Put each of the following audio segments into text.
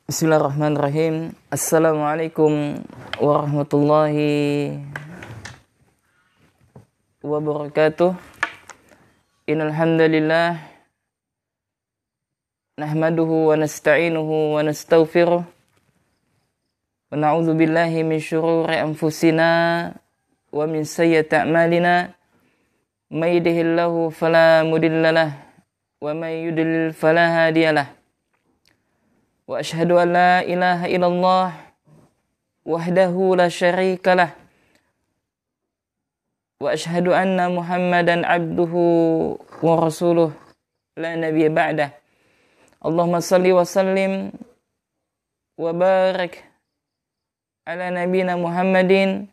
Bismillahirrahmanirrahim. Assalamualaikum warahmatullahi wabarakatuh. Innal hamdalillah nahmaduhu wa nasta'inuhu wa nastaghfiruh wa na'udzu billahi min syururi anfusina wa min sayyiati a'malina. May yahdihillahu fala mudilla lahu wa may yudlil fala hadiyalah. Wa asyhadu an la ilaha illallah wahdahu la syarika lah. Wa asyhadu anna Muhammadan abduhu wa rasuluh la nabiyya ba'dah. Allahumma salli wa sallim wa barik ala nabiyyina Muhammadin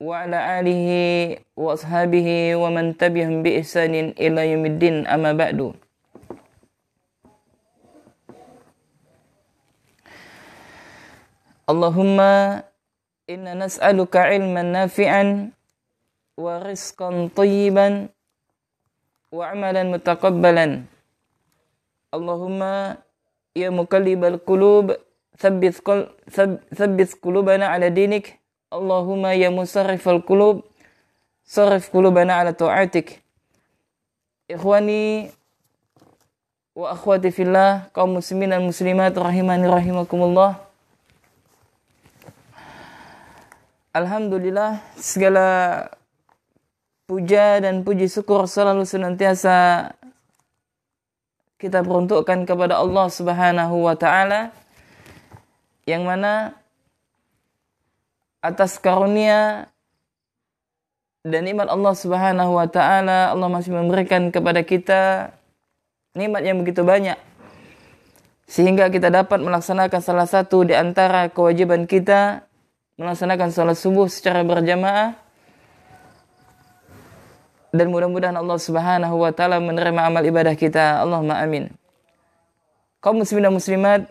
wa ala alihi wa ashabihi wa man tabi'ahum bi ihsanin ila yaumiddin, amma ba'du. Allahumma inna nas'aluka ilman nafi'an wa rizqan thayyiban wa amalan mutaqabbalan. Allahumma ya muqallibal qulub thabbit qulubana ala dinik. Allahumma ya musarrifal qulub sarrif qulubana ala ta'atik. Ikhwani wa akhwati fillah, kaum muslimin dan muslimat rahimani rahimakumullah. Alhamdulillah, segala puja dan puji syukur selalu senantiasa kita peruntukkan kepada Allah Subhanahu wa taala, yang mana atas karunia dan nikmat Allah Subhanahu wa taala, Allah masih memberikan kepada kita nikmat yang begitu banyak sehingga kita dapat melaksanakan salah satu di antara kewajiban kita, melaksanakan salat subuh secara berjamaah. Dan mudah-mudahan Allah Subhanahu wa taala menerima amal ibadah kita. Allahumma amin. Kaum muslimin dan muslimat,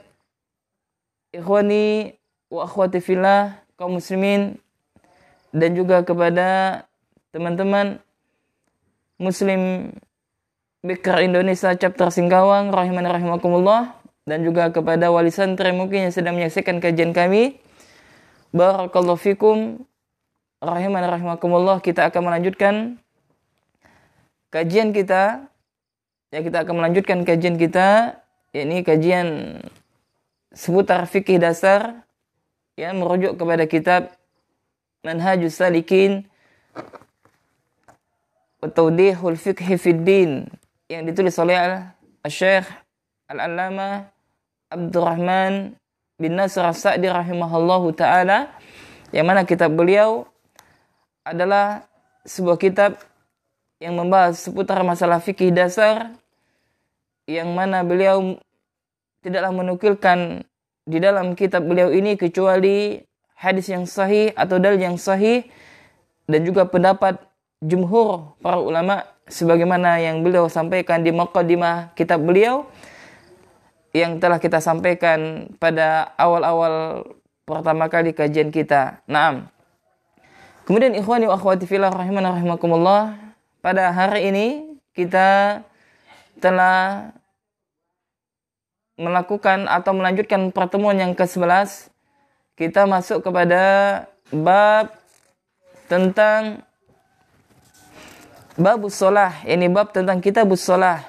ikhwani wa akhwati fillah, kaum muslimin dan juga kepada teman-teman muslim Bikra Indonesia chapter Singkawang rahimani rahimakumullah, dan juga kepada wali santri mungkin yang sedang menyaksikan kajian kami. Barakallahu fikum rahimani rahimakumullah. Kita akan melanjutkan kajian kita. Kita akan melanjutkan kajian kita, yakni kajian seputar fikih dasar yang merujuk kepada kitab Manhajus Salikin wa Tawdihul Fiqhi fid Din yang ditulis oleh Syekh Al-Allamah Abdurrahman bin Nasr As-Sa'di rahimahullahu ta'ala, yang mana kitab beliau adalah sebuah kitab yang membahas seputar masalah fikih dasar, yang mana beliau tidaklah menukilkan di dalam kitab beliau ini kecuali hadis yang sahih atau dalil yang sahih, dan juga pendapat jumhur para ulama sebagaimana yang beliau sampaikan di muqaddimah kitab beliau yang telah kita sampaikan pada awal-awal pertama kali kajian kita. Naam. Kemudian ikhwani wa akhwati fillah rahimani rahimakumullah, pada hari ini kita telah melakukan atau melanjutkan pertemuan yang ke-11. Kita masuk kepada bab tentang babus shalah, ini bab tentang kitabus shalah.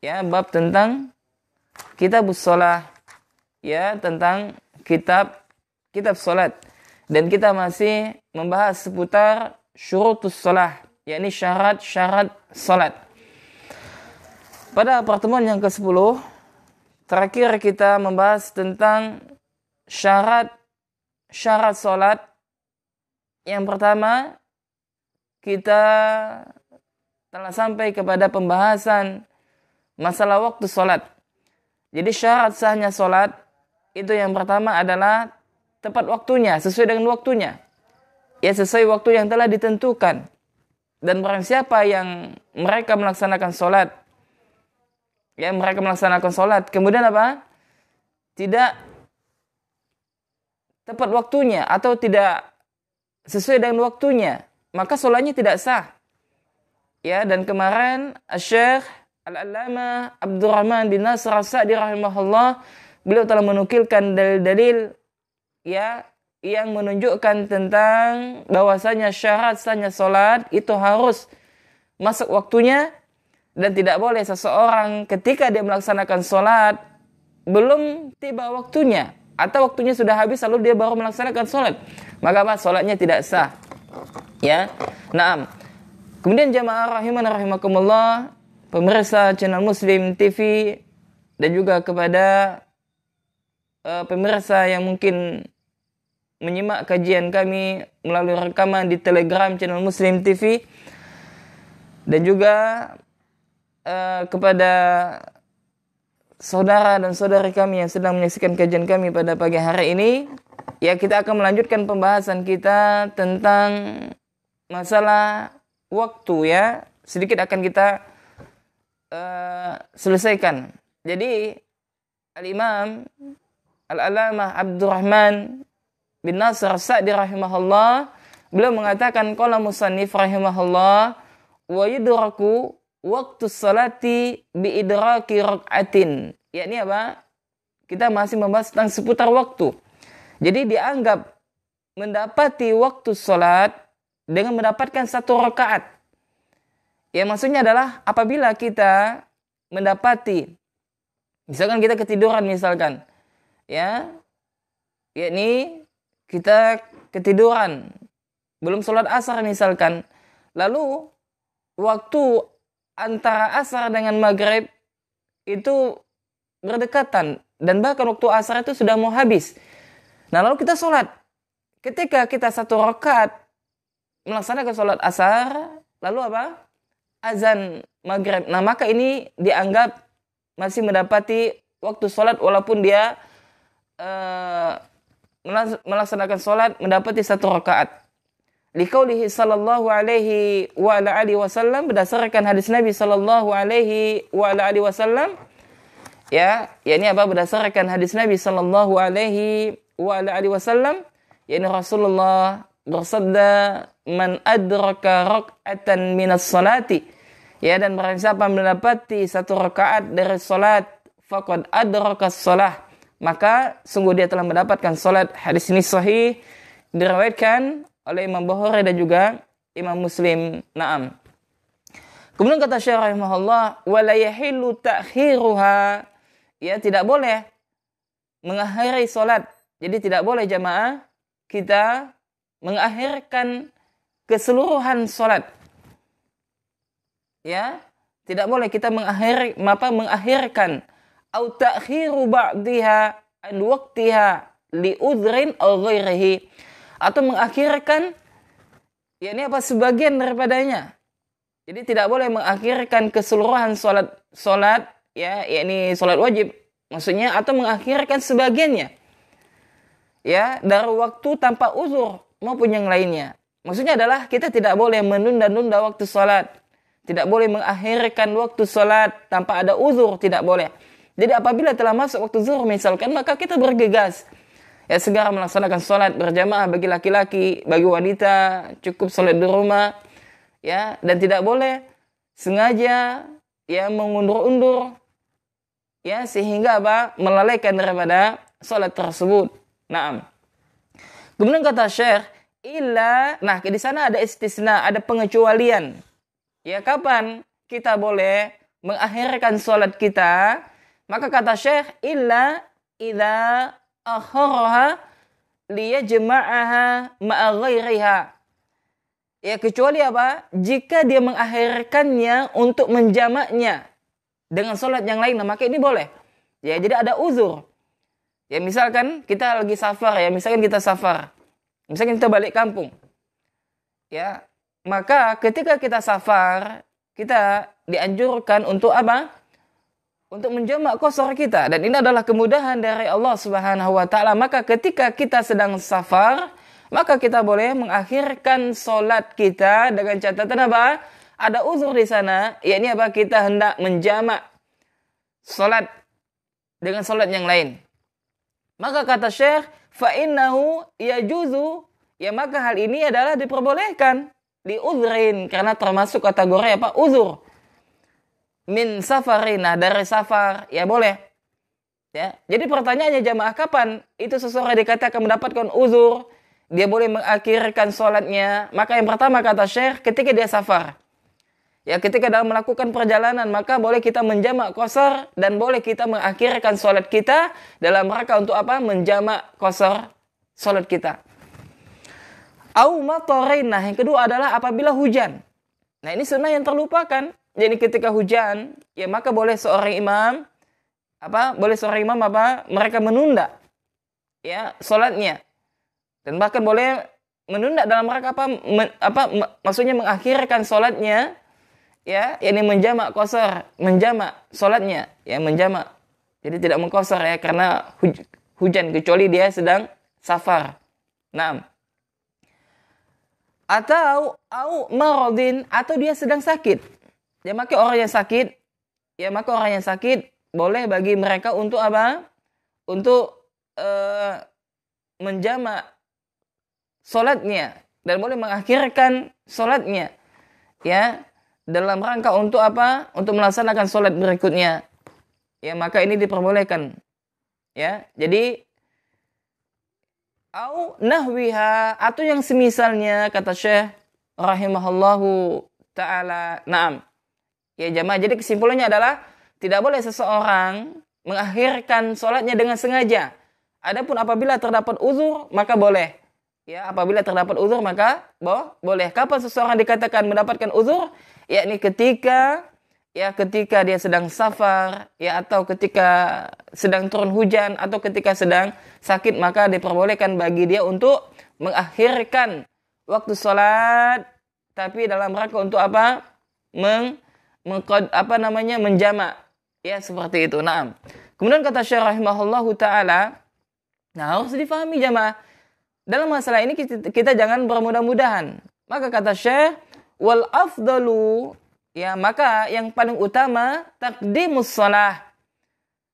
Ya, bab tentang kitabus shalah, ya, tentang kitab salat. Dan kita masih membahas seputar syurutus shalah, yakni syarat-syarat salat. Pada pertemuan yang ke-10 terakhir kita membahas tentang syarat salat. Yang pertama, kita telah sampai kepada pembahasan masalah waktu salat. Jadi syarat sahnya salat itu yang pertama adalah tepat waktunya, sesuai dengan waktunya. Ya, sesuai waktu yang telah ditentukan. Dan barang siapa yang mereka melaksanakan salat, ya, mereka melaksanakan salat, kemudian apa? Tidak tepat waktunya atau tidak sesuai dengan waktunya, maka salatnya tidak sah. Ya, dan kemarin Syekh Al-Allamah Abdurrahman bin Nasr As-Sa'di rahimahullah beliau telah menukilkan dalil-dalil ya yang menunjukkan tentang bahwasanya syarat sahnya salat itu harus masuk waktunya, dan tidak boleh seseorang ketika dia melaksanakan salat belum tiba waktunya atau waktunya sudah habis lalu dia baru melaksanakan salat, maka salatnya tidak sah. Ya. Naam. Kemudian jamaah rahiman rahimakumullah, pemirsa channel Muslim TV dan juga kepada pemirsa yang mungkin menyimak kajian kami melalui rekaman di Telegram channel Muslim TV, dan juga kepada saudara dan saudari kami yang sedang menyaksikan kajian kami pada pagi hari ini, ya kita akan melanjutkan pembahasan kita tentang masalah waktu ya. Sedikit akan kita selesaikan. Jadi Al-Imam Al-Allamah Abdurrahman bin Nasir As-Sa'di rahimahullah, beliau mengatakan qala musannif rahimahullah wa yudraku waktu salati bi idraki rak'atin. Yakni apa? Kita masih membahas tentang seputar waktu. Jadi dianggap mendapati waktu salat dengan mendapatkan satu rakaat. Ya maksudnya adalah apabila kita mendapati, misalkan kita ketiduran misalkan, ya, yakni kita ketiduran belum sholat asar misalkan, lalu waktu antara asar dengan maghrib itu berdekatan dan bahkan waktu asar itu sudah mau habis. Nah lalu kita sholat, ketika kita satu rakaat melaksanakan sholat asar, lalu apa? Azan maghrib. Nah maka ini dianggap masih mendapati waktu sholat walaupun dia melaksanakan sholat mendapati satu rakaat. Liqaulihi sallallahu alaihi wa ala alihi wasallam, berdasarkan hadis Nabi sallallahu alaihi wa ala alihi wasallam, ya, yakni apa? Berdasarkan hadis Nabi sallallahu alaihi wa ala alihi wasallam, yakni Rasulullah bersabda, man adraka rak'atan minas salati, ya, dan barang siapa mendapati satu rakaat dari salat, faqad adrakas shalah, maka sungguh dia telah mendapatkan salat. Hadis ini sahih, diriwayatkan oleh Imam Bukhari dan juga Imam Muslim. Naam. Kemudian kata Syekh rahimahullah, wala yahillu ta'khiruha, ya, tidak boleh mengakhiri salat. Jadi tidak boleh jamaah kita mengakhirkan keseluruhan salat. Ya, tidak boleh kita mengakhirkan au ta'khiru ba'dihha an waqtiha li udhrin aw ghairihi, atau mengakhirkan yakni apa? Sebagian daripadanya. Jadi tidak boleh mengakhirkan keseluruhan salat ya, yakni salat wajib maksudnya, atau mengakhirkan sebagiannya. Ya, dari waktu tanpa uzur maupun yang lainnya. Maksudnya adalah kita tidak boleh menunda-nunda waktu salat. Tidak boleh mengakhirkan waktu salat tanpa ada uzur, tidak boleh. Jadi apabila telah masuk waktu zuhur misalkan, maka kita bergegas, ya, segera melaksanakan salat berjamaah bagi laki-laki, bagi wanita cukup salat di rumah, ya, dan tidak boleh sengaja ya mengundur-undur, ya, sehingga apa? Melalaikan daripada salat tersebut. Naam. Kemudian kata Syekh, nah di sana ada istisna, ada pengecualian. Ya, kapan kita boleh mengakhirkan salat kita? Maka kata Syekh, illa idza akharaha liyajma'aha ma'a ghairiha. Ya, kecuali apa? Jika dia mengakhirkannya untuk menjamaknya dengan salat yang lain, maka ini boleh. Ya, jadi ada uzur. Ya, misalkan kita lagi safar, ya, misalkan kita safar. Misalkan kita balik kampung. Ya, maka ketika kita safar, kita dianjurkan untuk apa? Untuk menjamak qasar kita, dan ini adalah kemudahan dari Allah Subhanahu wa taala. Maka ketika kita sedang safar, maka kita boleh mengakhirkan salat kita dengan catatan apa? Ada uzur di sana, yakni apa? Kita hendak menjamak salat dengan salat yang lain. Maka kata Syekh, fa innahu yajuzu, ya, maka hal ini adalah diperbolehkan li uzrin, karena termasuk kategori apa? Uzur. Min safarina, dari safar, ya boleh. Ya, jadi pertanyaannya jamaah, kapan itu seseorang dikatakan mendapatkan uzur, dia boleh mengakhirkan sholatnya? Maka yang pertama kata Syekh, ketika dia safar. Ya, ketika dalam melakukan perjalanan, maka boleh kita menjamak qasar dan boleh kita mengakhirkan sholat kita dalam rangka untuk apa? Menjamak qasar sholat kita. Au matarin. Nah, yang kedua adalah apabila hujan. Nah, ini sunnah yang terlupakan. Jadi ketika hujan, ya maka boleh seorang imam mereka menunda ya salatnya, dan bahkan boleh menunda dalam rangka maksudnya mengakhirkan salatnya, ya, yakni menjamak qasar, menjamak salatnya, ya, menjamak, jadi tidak mengqasar ya karena hujan, kecuali dia sedang safar. Naam. Atau maradin, atau dia sedang sakit. Ya, maka orang yang sakit boleh bagi mereka untuk apa? Untuk menjamak salatnya dan boleh mengakhirkan salatnya, ya, dalam rangka untuk apa? Untuk melaksanakan salat berikutnya. Ya, maka ini diperbolehkan. Ya, jadi au nahwiha, atau yang semisalnya, kata Syekh rahimahullahu taala. Naam. Ya jamaah, jadi kesimpulannya adalah tidak boleh seseorang mengakhirkan sholatnya dengan sengaja. Adapun apabila terdapat uzur, maka boleh. Ya, apabila terdapat uzur, maka boleh. Kapan seseorang dikatakan mendapatkan uzur? Yakni ketika dia sedang safar, ya, atau ketika sedang turun hujan, atau ketika sedang sakit, maka diperbolehkan bagi dia untuk mengakhirkan waktu sholat, tapi dalam rangka untuk apa? Menjamak. Ya, seperti itu. Naam. Kemudian kata Syekh rahimahullahu taala, nah, harus difahami jamaah, dalam masalah ini kita jangan bermudah-mudahan. Maka kata Syekh, wal afdalu, ya, maka yang paling utama taqdimus shalah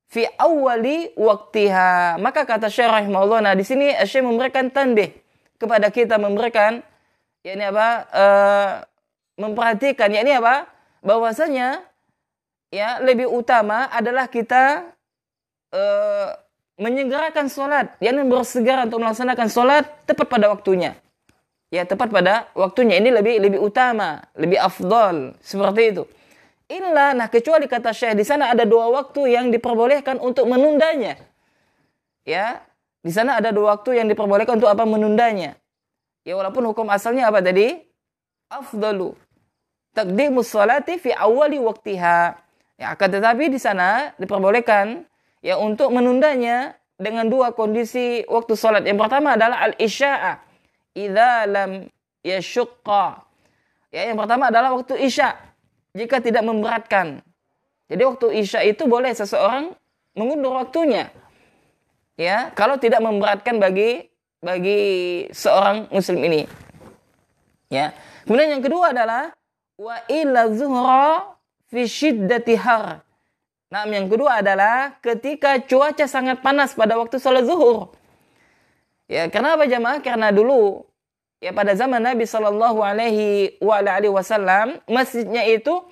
fi awwali waqtiha. Maka kata Syekh rahimahullah, nah di sini Syekh memberikan tanbih kepada kita, memberikan yakni memperhatikan yakni bahwasanya ya lebih utama adalah kita menyegerakan sholat, yakni bersegera untuk melaksanakan sholat tepat pada waktunya. Ya, tepat pada waktunya, ini lebih utama, lebih afdal, seperti itu. Nah, kecuali kata Syekh di sana ada dua waktu yang diperbolehkan untuk menundanya. Ya, di sana ada dua waktu yang diperbolehkan untuk menundanya. Ya, walaupun hukum asalnya apa tadi? Afdalu taqdimus sholati fi awwali waqtiha. Ya, akan tetapi di sana diperbolehkan ya untuk menundanya dengan dua kondisi waktu sholat. Yang pertama adalah al-isya'a idza lam yashqa. Ya, yang pertama adalah waktu isya jika tidak memberatkan. Jadi waktu isya itu boleh seseorang mengundur waktunya. Ya, kalau tidak memberatkan bagi seorang muslim ini. Ya. Kemudian yang kedua adalah wa ila zuhra fi syiddati har. Nah, yang kedua adalah ketika cuaca sangat panas pada waktu sholat zuhur. Ya, kenapa jamaah? Karena dulu ya pada zaman Nabi sallallahu alaihi wasallam masjidnya itu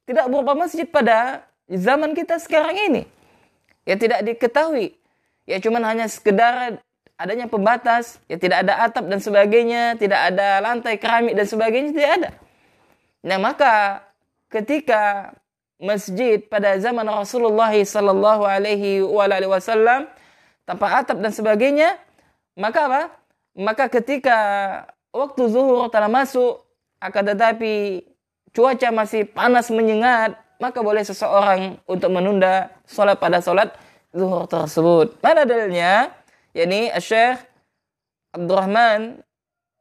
tidak berupa masjid pada zaman kita sekarang ini. Ya, tidak diketahui. Ya, cuman hanya sekedar adanya pembatas, ya tidak ada atap dan sebagainya, tidak ada lantai keramik dan sebagainya, tidak ada. Nah, maka ketika masjid pada zaman Rasulullah sallallahu alaihi wasallam tanpa atap dan sebagainya, maka apa? Maka ketika waktu zuhur telah masuk, akan tetapi cuaca masih panas menyengat, maka boleh seseorang untuk menunda sholat pada sholat zuhur tersebut. Mana dalilnya? Yani Syekh Abdurrahman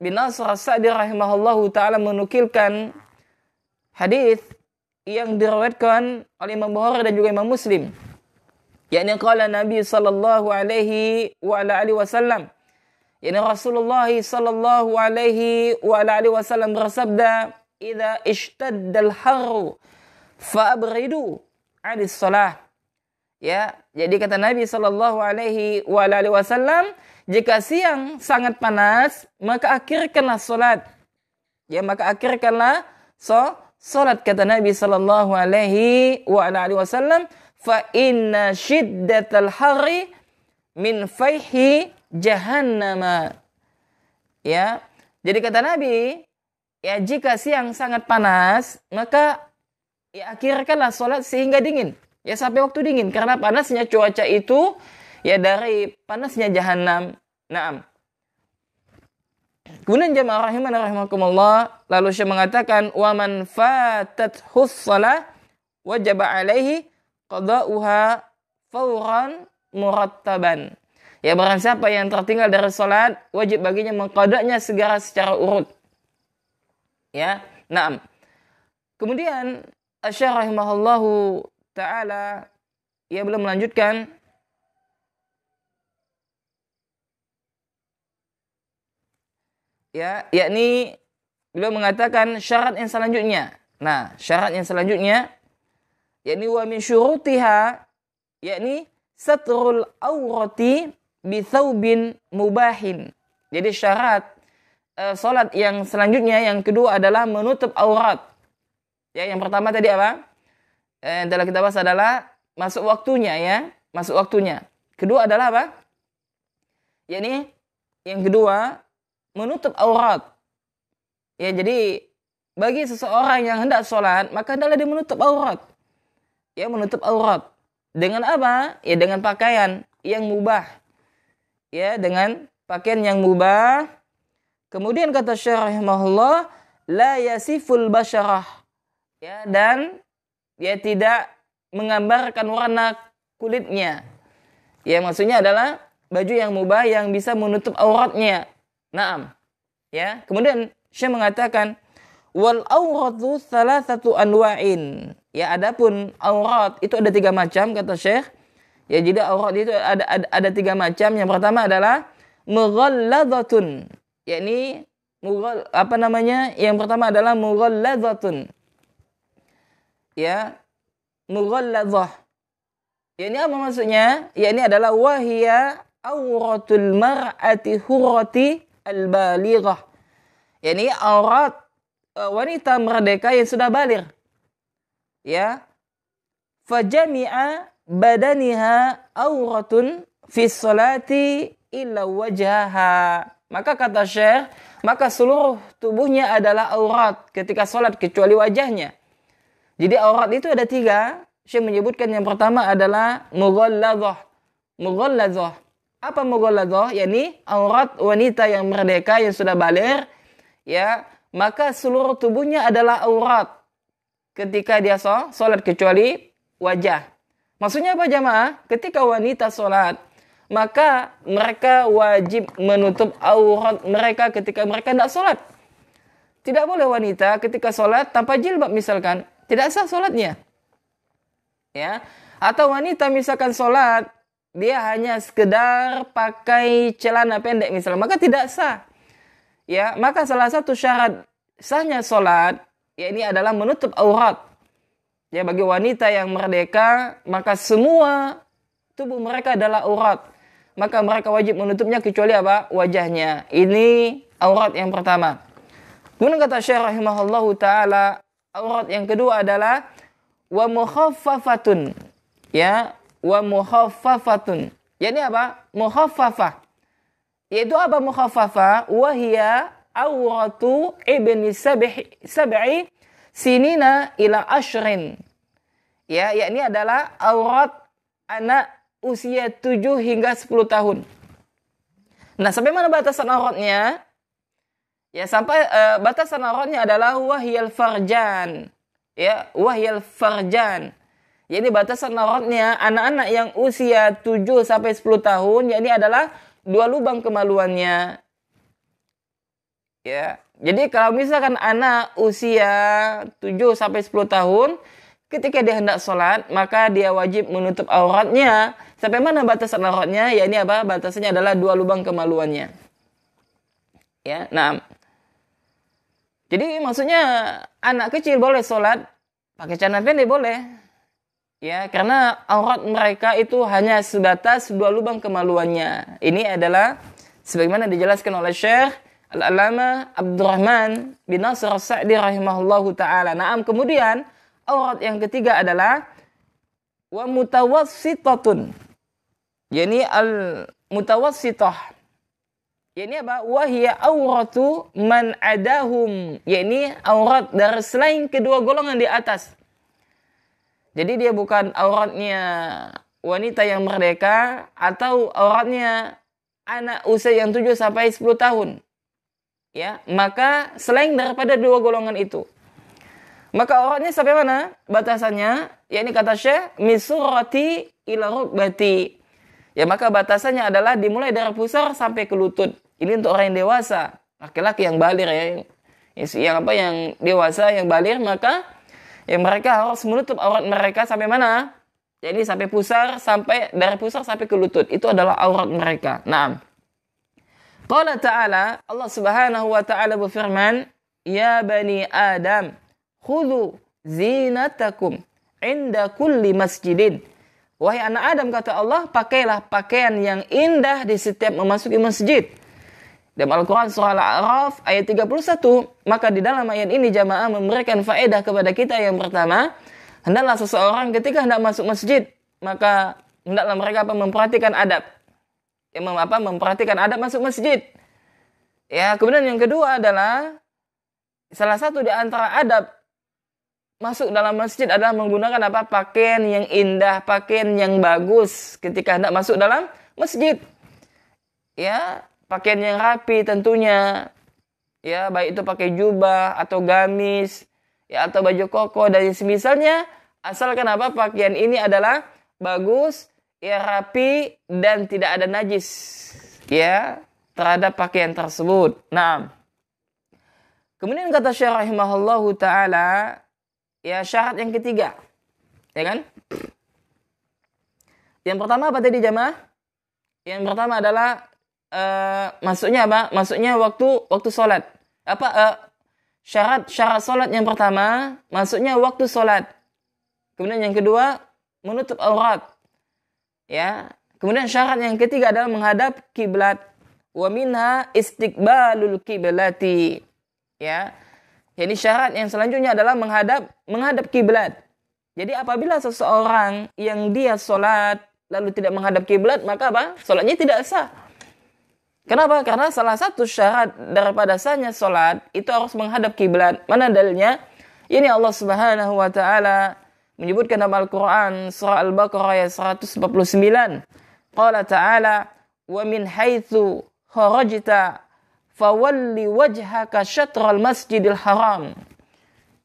bin Nasr As-Sa'di rahimahullahu taala menukilkan hadis yang diriwayatkan oleh Imam Bukhari dan juga Imam Muslim. Yakni qala Nabi sallallahu alaihi wasallam, yakni Rasulullah sallallahu alaihi wasallam bersabda, "Idza ishtadda al-harru fa'abridu 'anis shalah." Ya, jadi kata Nabi sallallahu alaihi wasallam, jika siang sangat panas, maka akhirkanlah salat. Ya, maka akhirkanlah salat, kata Nabi sallallahu alaihi wasallam, fa inna syiddatal harri min faihi jahannama. Ya. Jadi kata Nabi, ya jika siang sangat panas, maka ya akhirkanlah sholat sehingga dingin. Ya sampai waktu dingin. Karena panasnya cuaca itu ya dari panasnya jahanam. Naam. Kemudian jamaah rahimana rahimakumullah, lalu Syekh mengatakan wa man fatathus shalah wajib alaihi qada'uha fawran murattaban. Ya barang siapa yang tertinggal dari salat, wajib baginya mengqadanya segera secara urut. Ya, naam. Kemudian Syekh rahimahullahu taala ia belum melanjutkan ya, yakni beliau mengatakan syarat yang selanjutnya. Nah, syarat yang selanjutnya yakni wa min syurutiha, yakni satrul aurati bi thawbin mubahin. Jadi syarat salat yang selanjutnya yang kedua adalah menutup aurat. Ya, yang pertama tadi apa? Yang telah kita bahas adalah masuk waktunya ya, masuk waktunya. Kedua adalah apa? Yakni yang kedua menutup aurat. Ya, jadi bagi seseorang yang hendak sholat, maka adalah dia menutup aurat. Ya, menutup aurat. Dengan apa? Ya, dengan pakaian yang mubah. Ya, dengan pakaian yang mubah. Kemudian kata Syekh rahimahullah, la yasiful basyarah. Ya, dan dia tidak menggambarkan warna kulitnya. Ya, maksudnya adalah baju yang mubah yang bisa menutup auratnya. Naam. Ya, kemudian Syekh mengatakan wal auratu thalathatu anwa'in. Ya, adapun aurat itu ada 3 macam kata Syekh. Ya, jadi aurat itu ada 3 macam. Yang pertama adalah mughalladhatun. Yakni yang pertama adalah mughalladhatun. Ya, mughalladhah. Ya, ini apa maksudnya? Ya, ini adalah wahiya auratul mar'ati hurrati al-balighah. Yani aurat wanita merdeka yang sudah baligh. Ya. Fajami'a badaniha auratun fi sholati illa wajhaha. Maka kata Syekh, maka seluruh tubuhnya adalah aurat ketika salat kecuali wajahnya. Jadi aurat itu ada 3. Syekh menyebutkan yang pertama adalah mughalladhah. Mughalladhah. Apa mughalladhah? Yani aurat wanita yang merdeka yang sudah baligh, ya, maka seluruh tubuhnya adalah aurat ketika dia salat kecuali wajah. Maksudnya apa jamaah? Ketika wanita salat, maka mereka wajib menutup aurat mereka ketika mereka tidak salat. Tidak boleh wanita ketika salat tanpa jilbab misalkan, tidak sah salatnya. Ya, atau wanita misalkan salat dia hanya sekedar pakai celana pendek misalnya, maka tidak sah. Ya, maka salah satu syarat sahnya salat ya ini adalah menutup aurat. Ya, bagi wanita yang merdeka, maka semua tubuh mereka adalah aurat. Maka mereka wajib menutupnya kecuali apa? Wajahnya. Ini aurat yang pertama. Kemudian kata Syekh rahimahullahu taala, aurat yang kedua adalah wa mukhaffafatun. Ya, wa mukhaffafatun. Yani apa? Mukhaffafah. Yaitu apa mukhaffafah? Wahia auratu ibni sab'i sinina ila ashrin. Ya, yakni adalah aurat anak usia 7 hingga 10 tahun. Nah, sampai mana batasan auratnya? Ya, sampai batasan auratnya adalah wahyal farjan. Ya, wahyal farjan. Jadi batasan auratnya anak-anak yang usia 7 sampai 10 tahun, yakni adalah 2 lubang kemaluannya. Ya. Jadi kalau misalkan anak usia 7 sampai 10 tahun, ketika dia hendak sholat, maka dia wajib menutup auratnya. Sampai mana batasan auratnya? Ya, ini apa? Batasannya adalah 2 lubang kemaluannya. Ya, nah. Jadi maksudnya anak kecil boleh sholat pakai celana pendek boleh. Ya, karena aurat mereka itu hanya sebatas 2 lubang kemaluannya. Ini adalah sebagaimana dijelaskan oleh Syekh Al-Allamah Abdurrahman bin Nasir As-Sa'di rahimahullahu ta'ala. Naam, kemudian aurat yang ketiga adalah wa mutawassitatun. Yani al mutawassitah. Yani apa? Wa hiya auratu man adahum. Yani aurat dari selain kedua golongan di atas. Jadi dia bukan auratnya wanita yang merdeka atau auratnya anak usia yang 7 sampai 10 tahun. Ya, maka selain daripada dua golongan itu. Maka auratnya sampai mana? Batasannya, yakni kata Syekh, misurati ila rukbati. Ya, maka batasannya adalah dimulai dari pusar sampai ke lutut. Ini untuk orang yang dewasa, laki-laki yang baligh ya. Yang dewasa, yang baligh, maka yang mereka harus menutup aurat mereka sampai mana? Jadi sampai pusar, dari pusar sampai ke lutut. Itu adalah aurat mereka. Naam. Qala ta'ala, Allah Subhanahu wa ta'ala berfirman, "Ya bani Adam, khudhu zinatakum inda kulli masjidin." Wahai anak Adam, kata Allah, pakailah pakaian yang indah di setiap memasuki masjid. Dalam Al-Quran surah Al-A'raf ayat 31, maka di dalam ayat ini jamaah memberikan faedah kepada kita yang pertama, hendaklah seseorang ketika hendak masuk masjid, maka hendaklah mereka memperhatikan adab. Memperhatikan adab masuk masjid. Ya, kemudian yang kedua adalah salah satu di antara adab masuk dalam masjid adalah menggunakan pakaian yang indah, pakaian yang bagus ketika hendak masuk dalam masjid. Ya, pakaian yang rapi tentunya. Ya, baik itu pakai jubah atau gamis, ya atau baju koko dan semisalnya, asalkan pakaian ini adalah bagus, ya rapi dan tidak ada najis ya terhadap pakaian tersebut. Nah, kemudian kata Syekh rahimahullahu taala, ya syarat yang ketiga, ya kan? Yang pertama apa tadi jamaah? Yang pertama adalah maksudnya apa? Maksudnya waktu salat. Syarat salat yang pertama, maksudnya waktu salat. Kemudian yang kedua, menutup aurat. Ya. Kemudian syarat yang ketiga adalah menghadap kiblat. Wa minha istiqbalul kiblati. Ya. Jadi syarat yang selanjutnya adalah menghadap kiblat. Jadi apabila seseorang yang dia salat lalu tidak menghadap kiblat, maka salatnya tidak sah. Kenapa? Karena salah satu syarat daripada sahnya salat itu harus menghadap kiblat. Mana dalilnya? Ini Allah Subhanahu wa taala menyebutkan dalam Al-Quran surah Al-Baqarah ayat 149. Qala ta'ala, wa min haitsu kharajta fawalli wajhaka syatral masjidil haram.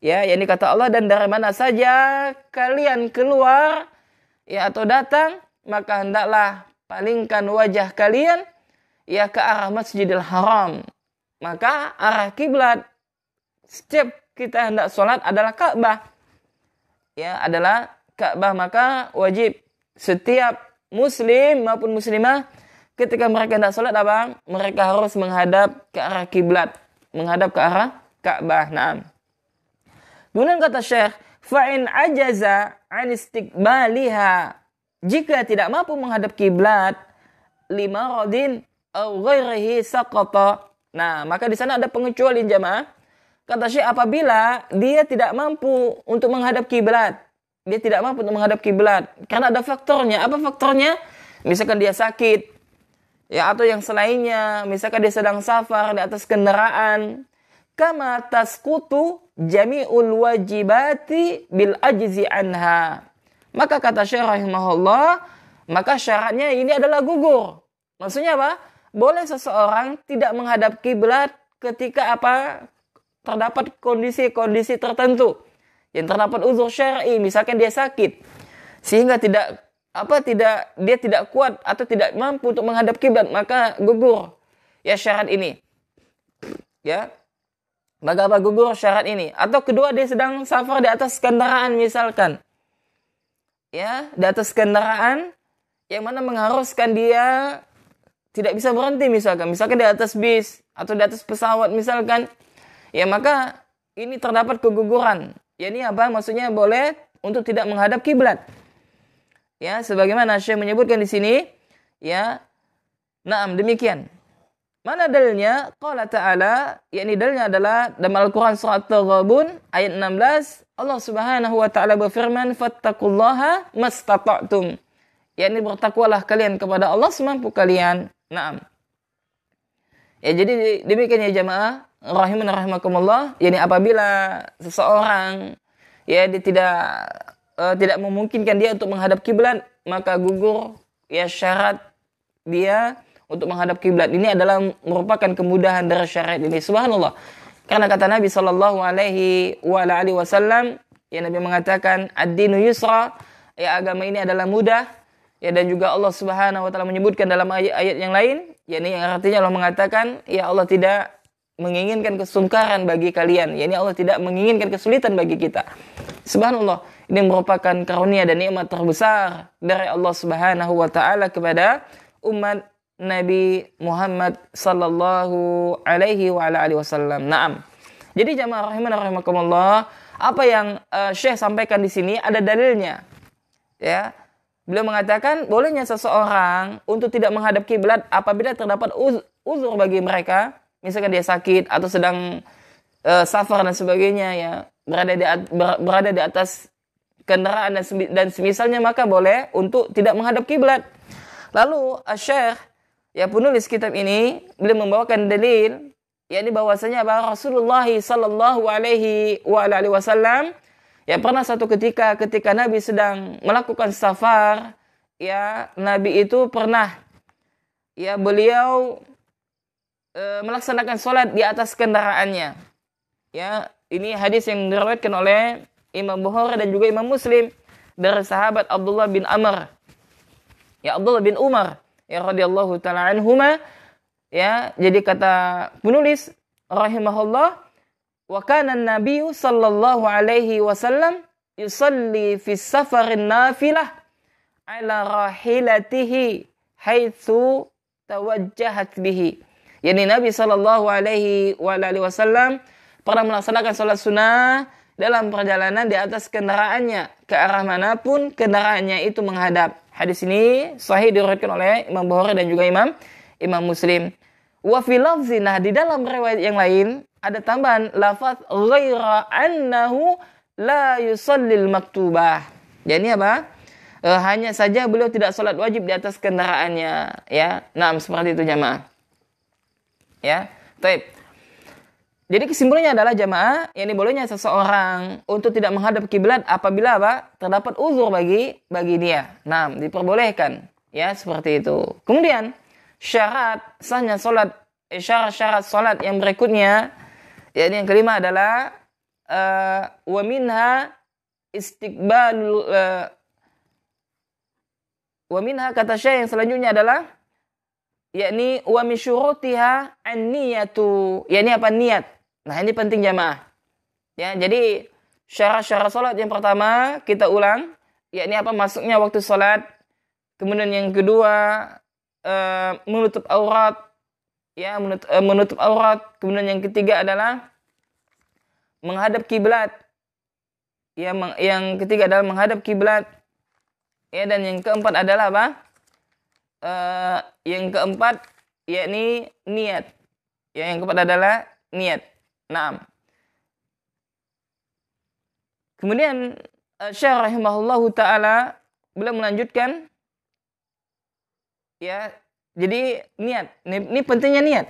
Ya, yakni kata Allah, dan dari mana saja kalian keluar ya atau datang, maka hendaklah palingkan wajah kalian ya ke arah Masjidil Haram. Maka arah kiblat setiap kita hendak sholat adalah Ka'bah. Ya, adalah Ka'bah, maka wajib setiap muslim maupun muslimah ketika mereka hendak sholat mereka harus menghadap ke arah kiblat, menghadap ke arah Ka'bah. Naam. Kemudian kata Syekh, fa'in ajaza an istiqbaliha, jika tidak mampu menghadap kiblat, lima radin au ghairihi saqata. Nah, maka di sana ada pengecualian jamaah. Kata Syekh, apabila dia tidak mampu untuk menghadap kiblat, dia tidak mampu untuk menghadap kiblat karena ada faktornya. Apa faktornya? Misalkan dia sakit, ya, atau yang selainnya, misalkan dia sedang safar di atas kendaraan, kama tasqutu jami'ul wajibati bil ajzi anha. Maka kata Syekh rahimahullah, maka syaratnya ini adalah gugur. Maksudnya apa? Boleh seseorang tidak menghadap kiblat ketika terdapat kondisi-kondisi tertentu yang terdapat uzur syar'i, misalkan dia sakit sehingga dia tidak kuat atau tidak mampu untuk menghadap kiblat, maka gugur ya syarat ini. Ya. Maka gugur syarat ini. Atau kedua, dia sedang safar di atas kendaraan misalkan. Ya, di atas kendaraan yang mana mengharuskan dia tidak bisa berhenti misalkan di atas bis atau di atas pesawat misalkan. Ya, maka ini terdapat keguguran. Ya, ini maksudnya boleh untuk tidak menghadap kiblat. Ya, sebagaimana Syekh menyebutkan di sini, ya. Naam, demikian. Mana dalilnya? Qala ta'ala, yakni dalilnya adalah dalam Al-Quran surat Taghabun ayat 16, Allah Subhanahu wa taala berfirman, "Fattaqullaha mastata'tum." Yakni bertakwalah kalian kepada Allah semampu kalian. Naam. Ya, jadi demikian ya jamaah rahiman rahimakumullah, yakni apabila seseorang ya dia tidak memungkinkan dia untuk menghadap kiblat, maka gugur ya syarat dia untuk menghadap kiblat. Ini adalah merupakan kemudahan dari syariat ini. Subhanallah. Karena kata Nabi sallallahu alaihi wasallam, ya Nabi mengatakan ad-dinu yusra, ya agama ini adalah mudah. Ya, dan juga Allah Subhanahu wa taala menyebutkan dalam ayat-ayat yang lain, yakni yang artinya Allah mengatakan, ya Allah tidak menginginkan kesungkaran bagi kalian. yakni Allah tidak menginginkan kesulitan bagi kita. Subhanallah, ini merupakan karunia dan nikmat terbesar dari Allah Subhanahu wa taala kepada umat Nabi Muhammad sallallahu alaihi wasallam. Naam. Jadi jamaah rahimakumullah, apa yang Syekh sampaikan di sini ada dalilnya. Ya. Beliau mengatakan bolehnya seseorang untuk tidak menghadap kiblat apabila terdapat uzur bagi mereka, misalkan dia sakit atau sedang safar dan sebagainya, ya berada di atas kendaraan dan semisalnya, maka boleh untuk tidak menghadap kiblat. Lalu Syekh ya penulis kitab ini beliau membawakan dalil, yakni bahwasanya Rasulullah sallallahu alaihi wasallam ya pernah satu ketika Nabi sedang melakukan safar, ya Nabi itu pernah ya beliau melaksanakan sholat di atas kendaraannya. Ya, ini hadis yang diriwayatkan oleh Imam Bukhari dan juga Imam Muslim dari sahabat Abdullah bin Amr. Ya, Abdullah bin Umar ya radhiyallahu taala anhuma. Ya, jadi kata penulis rahimahullah, wa kana an-nabiyyu sallallahu alaihi wasallam yusalli fi safarin nafilah ala rahilatihi haitsu tawajjahat bihi. Yani Nabi sallallahu alaihi wasallam pernah melaksanakan salat sunnah dalam perjalanan di atas kendaraannya ke arah manapun kendaraannya itu menghadap. Hadis ini sahih diriwayatkan oleh Imam Bukhari dan juga Imam Muslim. Wa fi lafzin, di dalam riwayat yang lain ada tambahan lafaz ghaira annahu la yusallil maktubah. Jadi apa? Hanya saja beliau tidak salat wajib di atas kendaraannya, ya. Nah, seperti itu jamaah. Ya. Baik. Jadi kesimpulannya adalah jamaah, yang bolehnya seseorang untuk tidak menghadap kiblat apabila apa? Terdapat uzur bagi dia. Nah, diperbolehkan, ya, seperti itu. Kemudian syarat sahnya salat, syarat salat yang berikutnya, yakni yang kelima adalah wa minha istiqbalul wa minha, kata Syekh yang selanjutnya adalah yakni wa min syurutiha an-niyatu, yakni apa? Niat. Nah, ini penting jamaah. Ya, jadi syarat-syarat salat yang pertama kita ulang, yakni apa? Masuknya waktu salat. Kemudian yang kedua menutup aurat. Ya, menutup aurat. Kemudian yang ketiga adalah menghadap kiblat. Ya, yang ketiga adalah menghadap kiblat. Ya, dan yang keempat adalah apa? Yang keempat yakni niat. Ya, yang keempat adalah niat. Naam. Kemudian Syekh rahimahullahu taala beliau melanjutkan, ya, jadi niat. Ini pentingnya niat.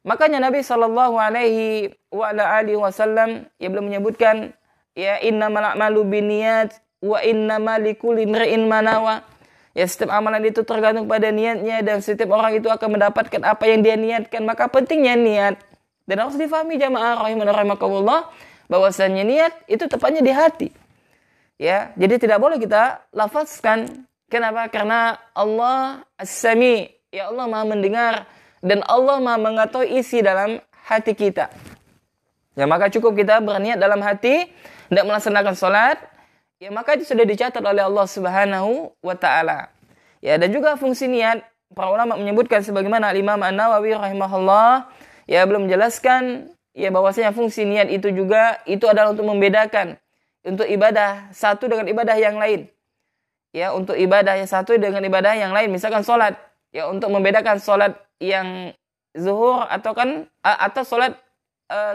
Makanya Nabi sallallahu alaihi wasallam ya belum menyebutkan, ya, innamal a'malu binniyat wa innamal likulli imri'in ma nawa. Ya, setiap amalan itu tergantung pada niatnya dan setiap orang itu akan mendapatkan apa yang dia niatkan. Maka pentingnya niat. Dan harus difahami jamaah rahimakumullah bahwasanya niat itu tepatnya di hati. Ya, jadi tidak boleh kita lafazkan. Kenapa? Karena Allah As-Sami, ya Allah Maha mendengar dan Allah Maha mengetahui isi dalam hati kita. Ya, maka cukup kita berniat dalam hati hendak melaksanakan salat, ya maka itu sudah dicatat oleh Allah Subhanahu wa taala. Ya, dan juga fungsi niat para ulama menyebutkan sebagaimana Imam An-Nawawi rahimahullah ya belum menjelaskan ya bahwasanya fungsi niat itu juga itu adalah untuk membedakan untuk ibadah satu dengan ibadah yang lain. Ya, untuk ibadah yang satu dengan ibadah yang lain, misalkan salat, ya untuk membedakan salat yang zuhur atau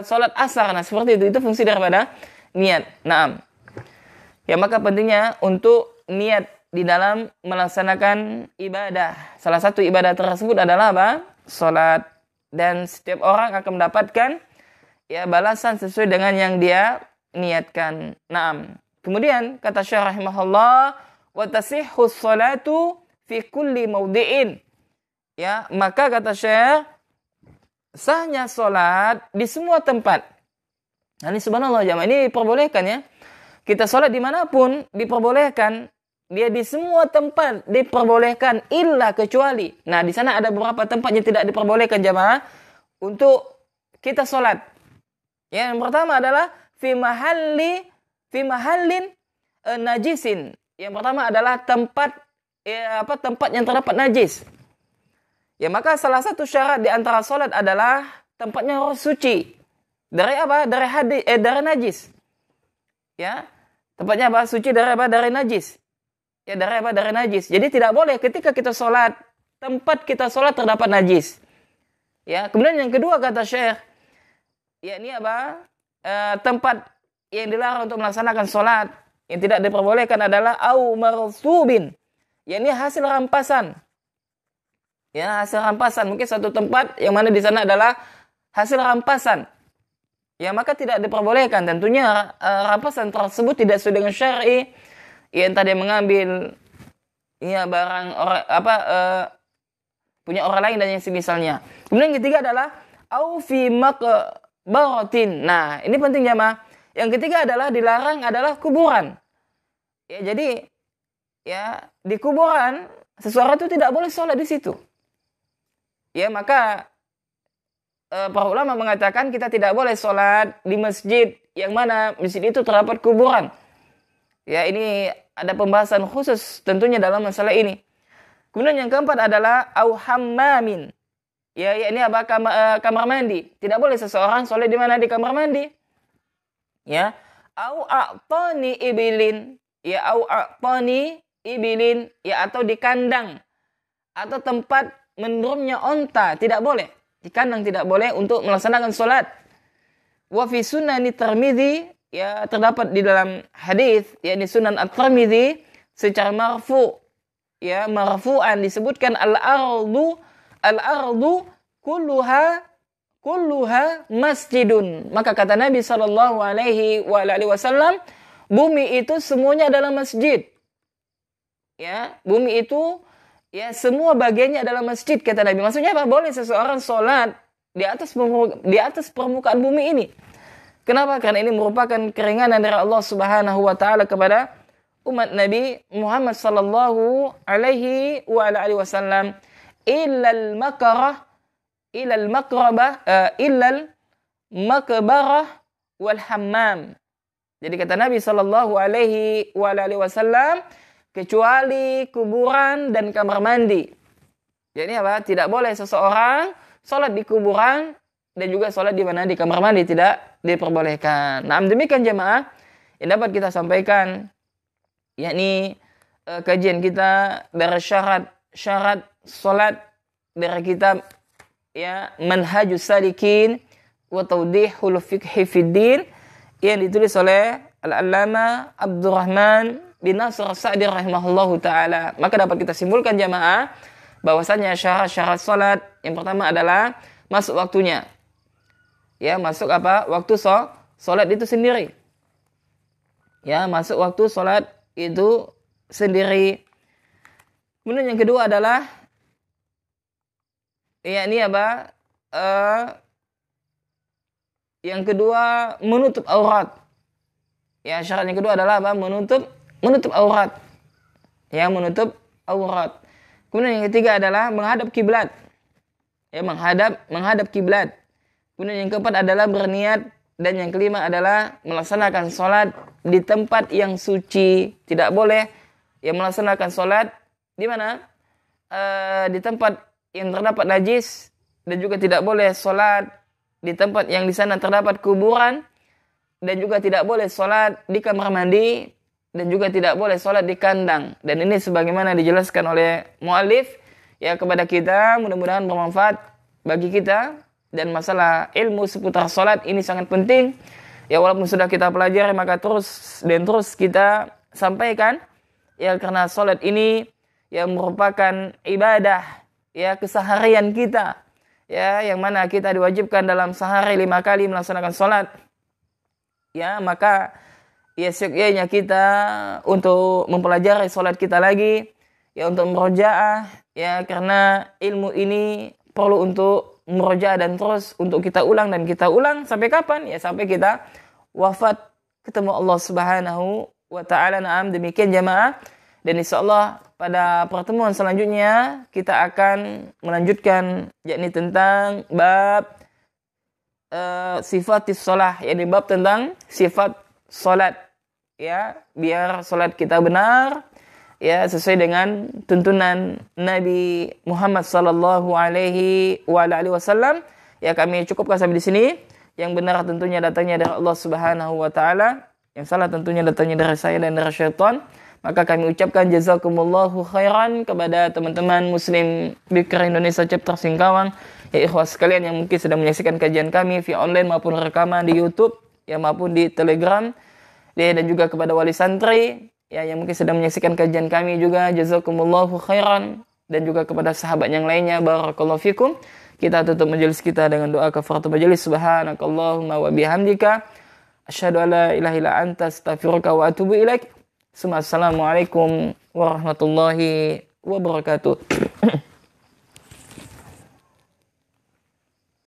sholat asar. Nah, seperti itu fungsi daripada niat. Naam. Ya, maka pentingnya untuk niat di dalam melaksanakan ibadah. Salah satu ibadah tersebut adalah apa? Sholat. Dan setiap orang akan mendapatkan ya balasan sesuai dengan yang dia niatkan. Naam. Kemudian kata Syekh rahimahullah, wa tasihhu sholatu fi kulli mawdi'in. Ya, maka kata Syekh, sahnya sholat di semua tempat. Nah, ini subhanallah jamaah, ini diperbolehkan ya. Kita sholat dimanapun diperbolehkan. Dia di semua tempat diperbolehkan illa kecuali. Nah, di sana ada beberapa tempat yang tidak diperbolehkan jamaah untuk kita sholat. Ya, yang pertama adalah fi mahallin najisin. Yang pertama adalah tempat yang terdapat najis. Ya, maka salah satu syarat di antara sholat adalah tempatnya harus suci. Dari apa? Dari najis. Ya, tempatnya apa? Suci dari apa? Dari najis. Ya, dari apa? Dari najis. Jadi tidak boleh ketika kita sholat, tempat kita sholat terdapat najis. Ya, kemudian yang kedua kata Syekh, ya ini apa? Tempat yang dilarang untuk melaksanakan sholat, yang tidak diperbolehkan adalah au marsubin. Ya, ini hasil rampasan. Ya, hasil rampasan. Mungkin satu tempat yang mana di sana adalah hasil rampasan. Ya, maka tidak diperbolehkan. Tentunya rampasan tersebut tidak sesuai dengan syar'i. Ya, entah dia mengambil ya barang punya orang lain dan yang semisalnya. Kemudian yang ketiga adalah au fi maqbaratin. Nah, ini penting jamaah. Yang ketiga adalah dilarang adalah kuburan. Ya, jadi ya di kuburan seseorang itu tidak boleh sholat di situ. Ya, maka para ulama mengatakan kita tidak boleh sholat di masjid yang mana masjid itu terdapat kuburan. Ya, ini ada pembahasan khusus tentunya dalam masalah ini. Kemudian yang keempat adalah au hammamin. Ya, ini apa? Kamar mandi. Tidak boleh seseorang sholat di mana? Di kamar mandi. Ya, au a'tani ibilin. Ya, au a'tani ibilin. Ya, atau di kandang atau tempat menurunnya onta, tidak boleh. Di kandang tidak boleh untuk melaksanakan sholat. Wa fi sunani Tirmidzi, ya terdapat di dalam hadis yakni Sunan At-Tirmidzi secara marfu, ya marfu'an disebutkan al-ardu kulluha masjidun. Maka kata Nabi sallallahu alaihi wasallam, bumi itu semuanya adalah masjid. Ya, bumi itu ya semua bagiannya adalah masjid kata Nabi. Maksudnya apa? Boleh seseorang sholat di atas permukaan bumi ini. Kenapa? Karena ini merupakan keringanan dari Allah Subhanahu wa taala kepada umat Nabi Muhammad sallallahu alaihi wasallam. Illal maqbarah wal hammam. Jadi kata Nabi sallallahu alaihi wasallam, kecuali kuburan dan kamar mandi. Jadi apa? Tidak boleh seseorang sholat di kuburan dan juga sholat di mana? Di kamar mandi, tidak diperbolehkan. Nah, demikian jemaah yang dapat kita sampaikan, yakni kajian kita dari syarat sholat dari kitab ya Manhajus Salikin wa Tawdihul Fiqhi Fiddin yang ditulis oleh Al-Allamah Abdurrahman bin Nasr As-Sa'di rahimahullahu ta'ala. Maka dapat kita simpulkan jamaah bahwasanya syarat-syarat salat yang pertama adalah masuk waktunya. Ya, masuk apa? Waktu salat itu sendiri. Ya, masuk waktu salat itu sendiri. Kemudian yang kedua adalah yakni apa? Yang kedua menutup aurat. Ya, syarat yang kedua adalah apa? Menutup aurat. Ya, menutup aurat. Kemudian yang ketiga adalah menghadap kiblat. Ya, menghadap kiblat. Kemudian yang keempat adalah berniat dan yang kelima adalah melaksanakan sholat di tempat yang suci. Tidak boleh ya melaksanakan sholat di mana? Di tempat yang terdapat najis, dan juga tidak boleh sholat di tempat yang di sana terdapat kuburan, dan juga tidak boleh sholat di kamar mandi, dan juga tidak boleh sholat di kandang. Dan ini sebagaimana dijelaskan oleh mu'allif ya kepada kita, mudah-mudahan bermanfaat bagi kita, dan masalah ilmu seputar salat ini sangat penting. Ya walaupun sudah kita pelajari, maka terus kita sampaikan, ya karena salat ini yang merupakan ibadah ya keseharian kita, ya yang mana kita diwajibkan dalam sehari 5 kali melaksanakan salat. Ya maka ya seyogyanya kita untuk mempelajari salat kita lagi, ya untuk murojaah, ya karena ilmu ini perlu untuk murojaah dan terus untuk kita ulang dan kita ulang sampai kapan? Ya sampai kita wafat ketemu Allah Subhanahu wa taala. Naam, demikian jamaah. Dan insyaallah pada pertemuan selanjutnya kita akan melanjutkan yakni tentang bab sifatis shalah, yakni bab tentang sifat salat, ya biar salat kita benar, ya sesuai dengan tuntunan Nabi Muhammad sallallahu alaihi wasallam. Ya kami cukupkan sampai di sini. Yang benar tentunya datangnya dari Allah Subhanahu wa taala, yang salah tentunya datangnya dari saya dan dari syaitan. Maka kami ucapkan jazakumullahu khairan kepada teman-teman Muslim Bikra Indonesia Chapter Singkawang, ya ikhwas sekalian yang mungkin sedang menyaksikan kajian kami via online maupun rekaman di YouTube, ya maupun di Telegram, ya, dan juga kepada wali santri, ya yang mungkin sedang menyaksikan kajian kami juga jazakumullahu khairan, dan juga kepada sahabat yang lainnya barakallahu fikum. Kita tutup majelis kita dengan doa kafaratul majelis. Subhanakallahumma wa bihamdika asyhadu an la ilaha illa anta astaghfiruka wa atubu ilaik. Assalamualaikum warahmatullahi wabarakatuh.